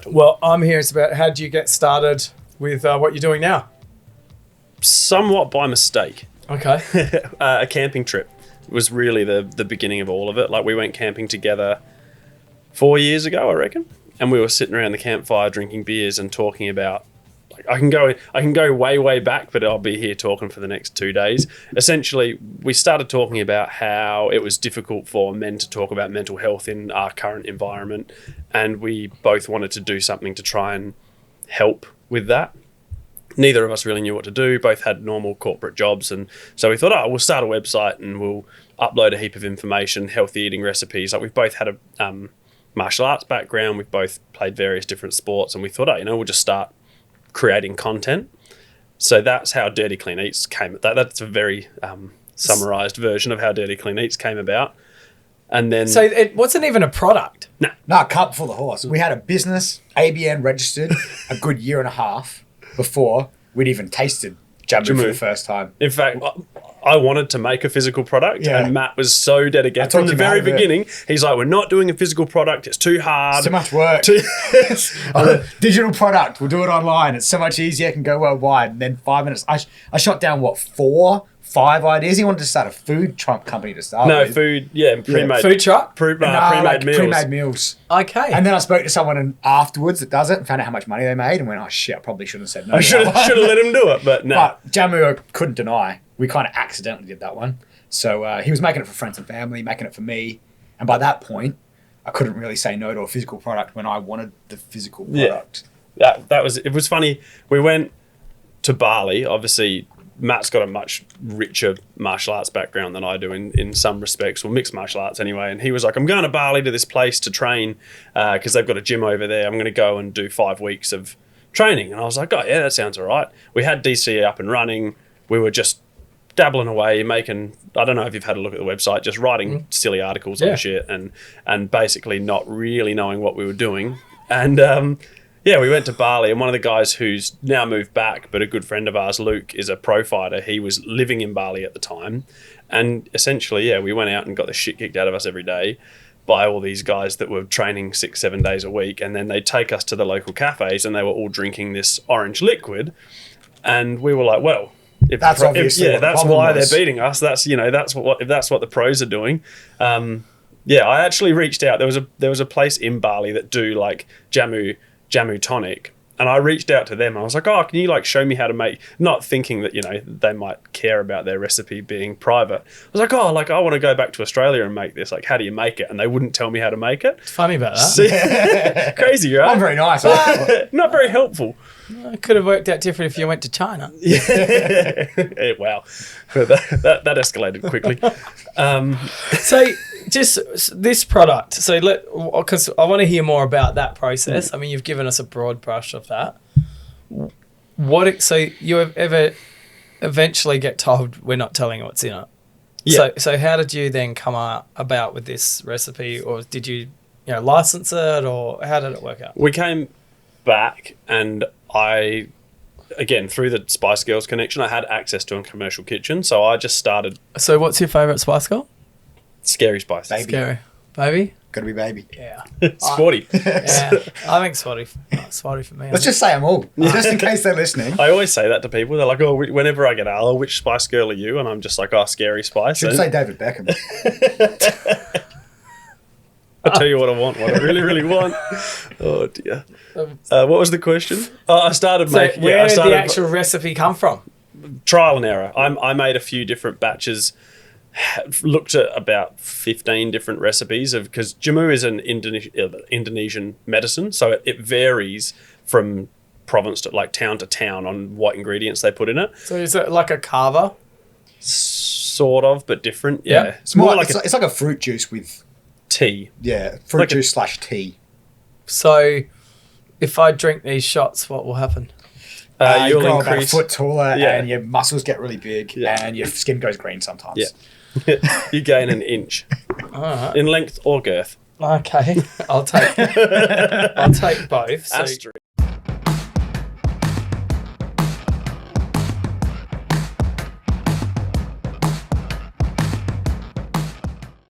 Well, I'm here. It's about how do you get started with what you're doing now? Somewhat by mistake. Okay. A camping trip was really the beginning of all of it. Like, we went camping together 4 years ago, I reckon, and we were sitting around the campfire drinking beers and talking about, like, I can go way back, but I'll be here talking for the next 2 days. Essentially, we started talking about how it was difficult for men to talk about mental health in our current environment, and we both wanted to do something to try and help with that. Neither of us really knew what to do. Both had normal corporate jobs, and so we thought, we'll start a website and we'll upload a heap of information, healthy eating recipes. Like, we've both had a martial arts background. We've both played various different sports, and we thought, we'll just start creating content. So that's how Dirty Clean Eats came. That's a very summarized version of how Dirty Clean Eats came about. And then, so it wasn't even a product. No, cart before the horse. We had a business, ABN registered, a good year and a half before we'd even tasted Jamu for the first time. In fact, I wanted to make a physical product, and Matt was so dedicated from the very beginning. He's like, we're not doing a physical product. It's too hard. So much work. Digital product. We'll do it online. It's so much easier. It can go worldwide. And then 5 minutes. I shot down, 5 ideas. He wanted to start a food truck company to start with. Pre-made. Food truck? Pre-made meals. Pre-made meals. Okay. And then I spoke to someone afterwards that does it and found out how much money they made and went, oh shit, I probably shouldn't have said no. I should have let him do it, but no. But Jamu, I couldn't deny. We kind of accidentally did that one. So he was making it for friends and family, making it for me. And by that point, I couldn't really say no to a physical product when I wanted the physical product. Yeah. It was funny. We went to Bali. Obviously, Matt's got a much richer martial arts background than I do in some respects, or mixed martial arts anyway. And he was like, I'm going to Bali to this place to train because they've got a gym over there. I'm going to go and do 5 weeks of training. And I was like, oh, yeah, that sounds all right. We had DC up and running. We were just dabbling away, making, I don't know if you've had a look at the website, just writing silly articles on shit and basically not really knowing what we were doing. And we went to Bali, and one of the guys who's now moved back, but a good friend of ours, Luke, is a pro fighter. He was living in Bali at the time. And essentially, we went out and got the shit kicked out of us every day by all these guys that were training 6-7 days a week. And then they'd take us to the local cafes, and they were all drinking this orange liquid. And we were like, well, that's why they're beating us. That's if that's what the pros are doing. I actually reached out. There was a place in Bali that do like Jamu Tonic, and I reached out to them. I was like, oh, can you like show me how to make, not thinking that they might care about their recipe being private. I was like, oh, like I want to go back to Australia and make this, like how do you make it? And they wouldn't tell me how to make it. It's funny about that. Crazy, right? I'm very nice. Not very helpful. It could have worked out different if you went to China. Wow, that escalated quickly. So just this product. So because I want to hear more about that process. I mean, you've given us a broad brush of that. So you ever eventually get told we're not telling you what's in it? Yeah. So how did you then come about with this recipe, or did you license it, or how did it work out? We came back, and I, again, through the Spice Girls connection, I had access to a commercial kitchen, so I just started. So what's your favourite Spice Girl? Scary Spice. Baby. Scary. Baby? Gotta be baby. Yeah. Sporty. Yeah. I think Sporty for me. Let's just say them all, just in case they're listening. I always say that to people. They're like, oh, whenever I get which Spice Girl are you? And I'm just like, oh, Scary Spice. Should say David Beckham. I'll tell you what I want, what I really, really want. Oh, dear. What was the question? I started making... Where did the actual recipe come from? Trial and error. I made a few different batches, looked at about 15 different recipes, because Jamu is an Indonesian medicine, so it varies from province to town to town on what ingredients they put in it. So is it like a kava? Sort of, but different. Yeah. It's more like it's like a fruit juice with... tea. Yeah, fruit juice / tea. So if I drink these shots, what will happen? You'll grow about a foot taller, and your muscles get really big, and your skin goes green sometimes. Yeah. You gain an inch in length or girth. Okay, I'll take both. Asterisk.